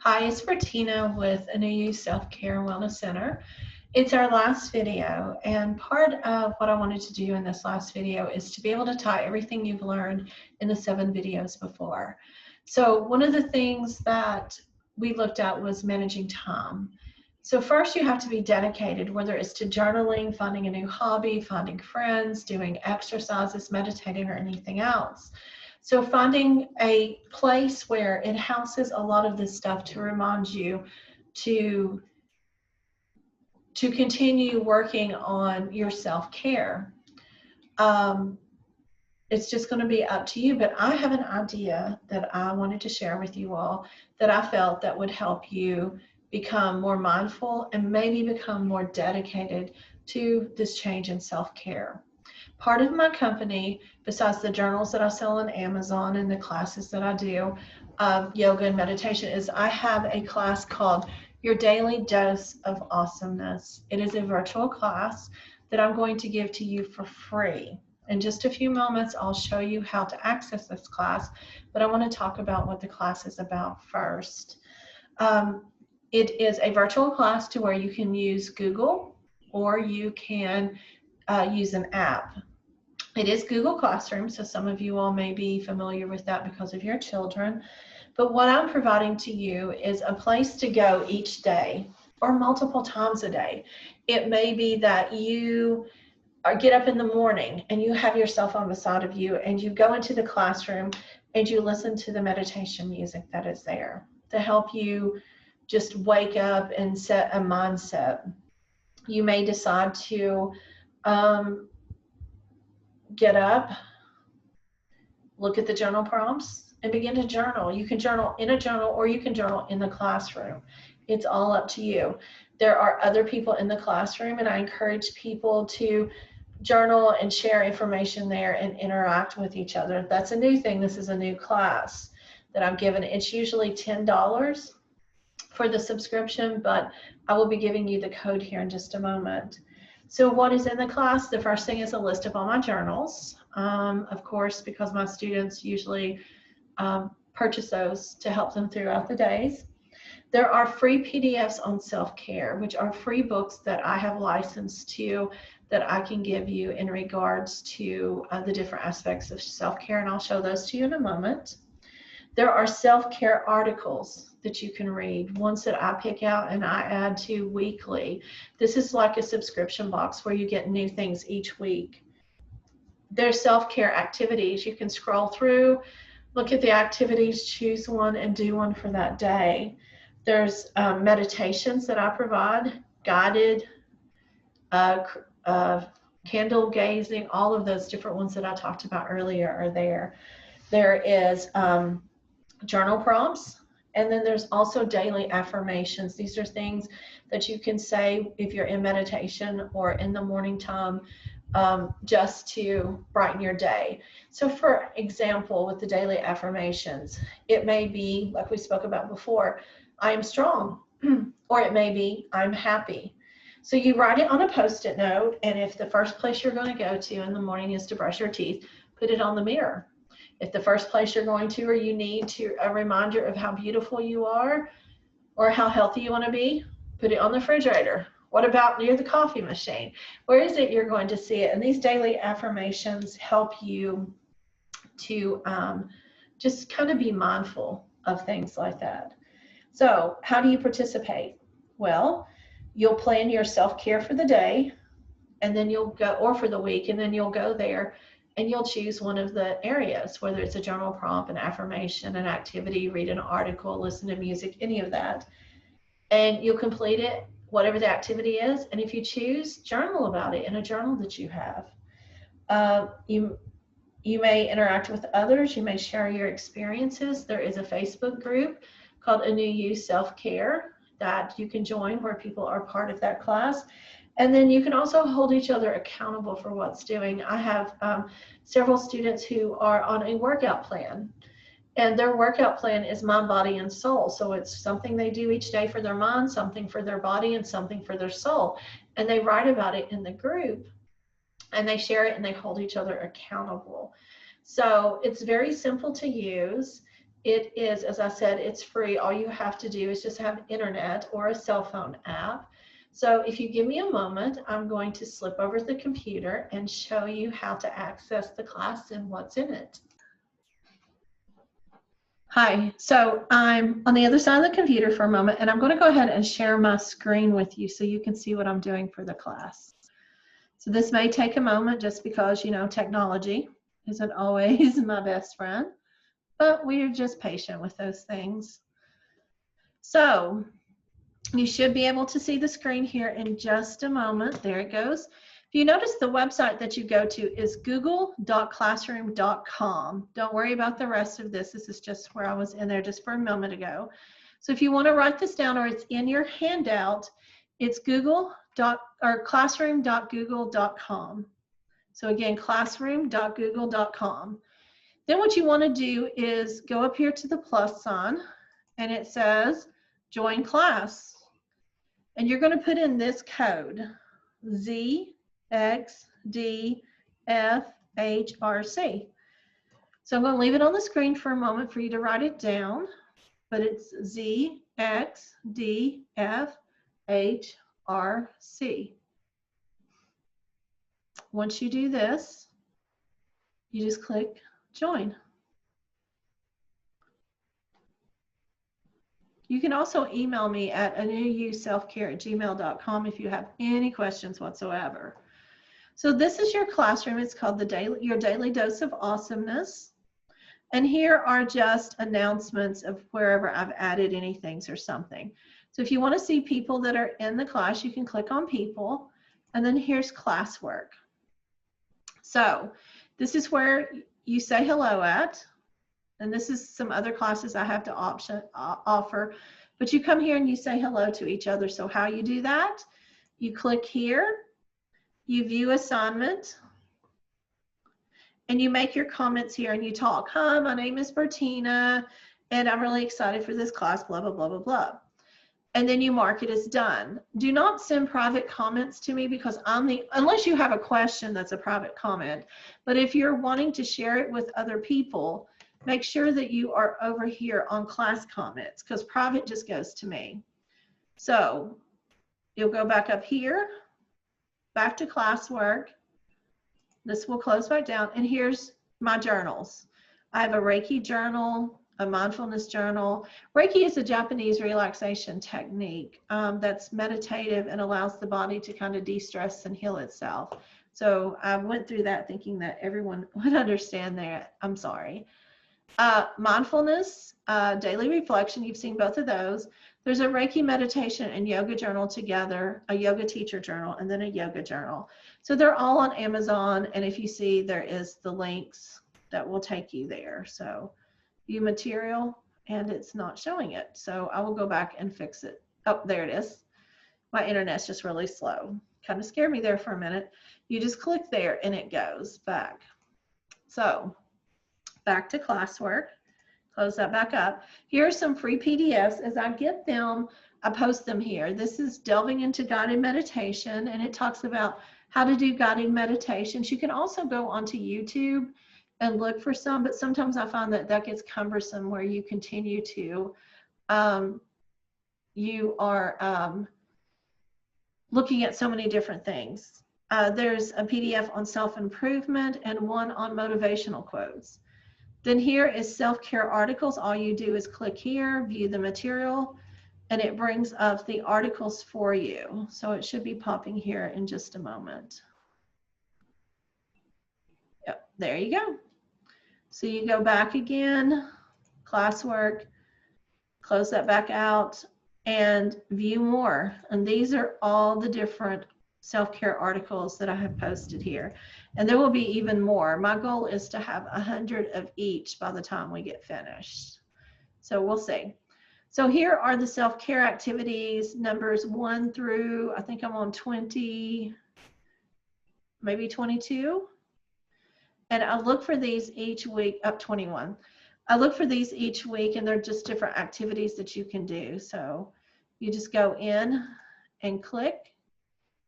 Hi, it's Bertina with a New You Self-Care and Wellness Center. It's our last video, and part of what I wanted to do in this last video is to be able to tie everything you've learned in the 7 videos before. So one of the things that we looked at was managing time. So first you have to be dedicated, whether it's to journaling, finding a new hobby, finding friends, doing exercises, meditating, or anything else. So finding a place where it houses a lot of this stuff to remind you to continue working on your self-care. It's just going to be up to you, but I have an idea that I wanted to share with you all that I felt that would help you become more mindful and maybe become more dedicated to this change in self-care. Part of my company, besides the journals that I sell on Amazon and the classes that I do of yoga and meditation, is I have a class called Your Daily Dose of Awesomeness. It is a virtual class that I'm going to give to you for free. In just a few moments, I'll show you how to access this class, but I want to talk about what the class is about first. It is a virtual class to where you can use Google or you can use an app. It is Google Classroom, so some of you all may be familiar with that because of your children. But what I'm providing to you is a place to go each day or multiple times a day. It may be that you get up in the morning and you have your cell phone beside of you and you go into the classroom and you listen to the meditation music that is there to help you just wake up and set a mindset. You may decide to get up, look at the journal prompts, and begin to journal. You can journal in a journal or you can journal in the classroom. It's all up to you. There are other people in the classroom, and I encourage people to journal and share information there and interact with each other. That's a new thing. This is a new class that I'm giving. It's usually $10 for the subscription, but I will be giving you the code here in just a moment. So what is in the class? The first thing is a list of all my journals. Of course, because my students usually purchase those to help them throughout the days. There are free PDFs on self-care, which are free books that I have licensed to that I can give you in regards to the different aspects of self-care, and I'll show those to you in a moment. There are self-care articles that you can read, ones that I pick out and I add to weekly. This is like a subscription box where you get new things each week. There's self-care activities. You can scroll through, look at the activities, choose one, and do one for that day. There's meditations that I provide, guided, candle gazing, all of those different ones that I talked about earlier are there. There is journal prompts, and then there's also daily affirmations. These are things that you can say if you're in meditation or in the morning time, just to brighten your day. So for example, with the daily affirmations, it may be, like we spoke about before, I am strong, or it may be, I'm happy. So you write it on a Post-it note, and if the first place you're going to go to in the morning is to brush your teeth, put it on the mirror. If the first place you're going to, or you need to, a reminder of how beautiful you are or how healthy you want to be, put it on the refrigerator. What about near the coffee machine? Where is it you're going to see it? And these daily affirmations help you to just kind of be mindful of things like that. So how do you participate? Well, you'll plan your self-care for the day, and then you'll go, or for the week, and then you'll go there and you'll choose one of the areas, whether it's a journal prompt, an affirmation, an activity, read an article, listen to music, any of that. And you'll complete it, whatever the activity is. And if you choose, journal about it in a journal that you have. You may interact with others. You may share your experiences. There is a Facebook group called A New You Self-Care that you can join where people are part of that class. And then you can also hold each other accountable for what's doing. I have several students who are on a workout plan, and their workout plan is mind, body, and soul. So it's something they do each day for their mind, something for their body, and something for their soul. And they write about it in the group, and they share it, and they hold each other accountable. So it's very simple to use. It is, as I said, it's free. All you have to do is just have internet or a cell phone app. So if you give me a moment, I'm going to slip over to the computer and show you how to access the class and what's in it. Hi, so I'm on the other side of the computer for a moment, and I'm going to go ahead and share my screen with you so you can see what I'm doing for the class. So this may take a moment just because, you know, technology isn't always my best friend, but we're just patient with those things. So you should be able to see the screen here in just a moment. There it goes. If you notice, the website that you go to is google.classroom.com. Don't worry about the rest of this. This is just where I was in there just for a moment ago. So if you want to write this down, or it's in your handout, it's classroom.google.com. So again, classroom.google.com. Then what you want to do is go up here to the plus sign, and it says join class. And you're going to put in this code, ZXDFHRC. So I'm going to leave it on the screen for a moment for you to write it down, but it's ZXDFHRC. Once you do this, you just click join. You can also email me at anewuselfcare@gmail.com if you have any questions whatsoever. So this is your classroom. It's called your Daily Dose of Awesomeness. And here are just announcements of wherever I've added any things or something. So if you want to see people that are in the class, you can click on people. And then here's classwork. So this is where you say hello at. And this is some other classes I have to offer, but you come here and you say hello to each other. So how you do that, you click here, you view assignment, and you make your comments here and you talk. Hi, my name is Bertina, and I'm really excited for this class, blah, blah, blah, blah, blah. And then you mark it as done. Do not send private comments to me because unless you have a question that's a private comment, but if you're wanting to share it with other people, make sure that you are over here on class comments because private just goes to me. So you'll go back up here, back to classwork. This will close back down. And here's my journals. I have a Reiki journal, a mindfulness journal. Reiki is a Japanese relaxation technique that's meditative and allows the body to kind of de-stress and heal itself. So I went through that thinking that everyone would understand that. I'm sorry. Mindfulness, daily reflection, you've seen both of those. There's a Reiki meditation and yoga journal together, a yoga teacher journal, and then a yoga journal. So they're all on Amazon, and if you see, there is the links that will take you there. So view material, and it's not showing it. So I will go back and fix it. Oh, there it is. My internet's just really slow. Kind of scared me there for a minute. You just click there, and it goes back. So back to classwork, close that back up. Here are some free PDFs. As I get them, I post them here. This is delving into guided meditation, and it talks about how to do guided meditations. You can also go onto YouTube and look for some, but sometimes I find that that gets cumbersome where you continue to, you are looking at so many different things. There's a PDF on self-improvement and one on motivational quotes. Then here is self-care articles. All you do is click here, view the material, and it brings up the articles for you. So it should be popping here in just a moment. Yep, there you go. So you go back again, classwork, close that back out, and view more. And these are all the different self-care articles that I have posted here. And there will be even more. My goal is to have 100 of each by the time we get finished. So we'll see. So here are the self-care activities, numbers 1 through, I think I'm on 20, maybe 22. And I look for these each week, up 21. I look for these each week, and they're just different activities that you can do. So you just go in and click,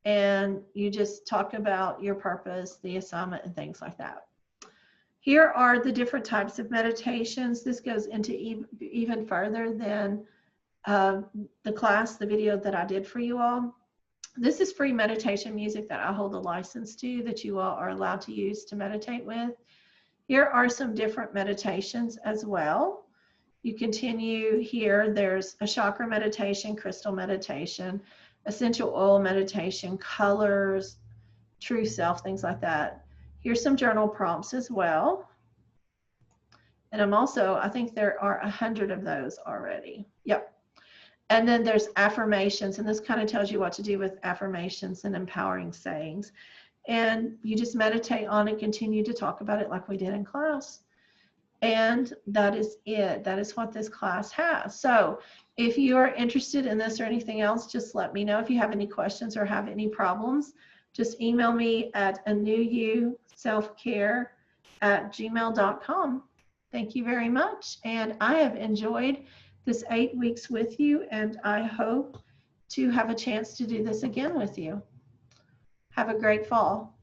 and you just talk about your purpose, the assignment, and things like that. Here are the different types of meditations. This goes into even further than the class, the video that I did for you all. This is free meditation music that I hold a license to that you all are allowed to use to meditate with. Here are some different meditations as well. You continue here, there's a chakra meditation, crystal meditation, essential oil meditation, colors, true self, things like that. Here's some journal prompts as well. And I think there are 100 of those already. Yep. And then there's affirmations, and this kind of tells you what to do with affirmations and empowering sayings. And you just meditate on it, continue to talk about it like we did in class. And that is it. That is what this class has. So if you are interested in this or anything else, just let me know. If you have any questions or have any problems, just email me at anewuselfcare@gmail.com. Thank you very much. And I have enjoyed this 8 weeks with you, and I hope to have a chance to do this again with you. Have a great fall.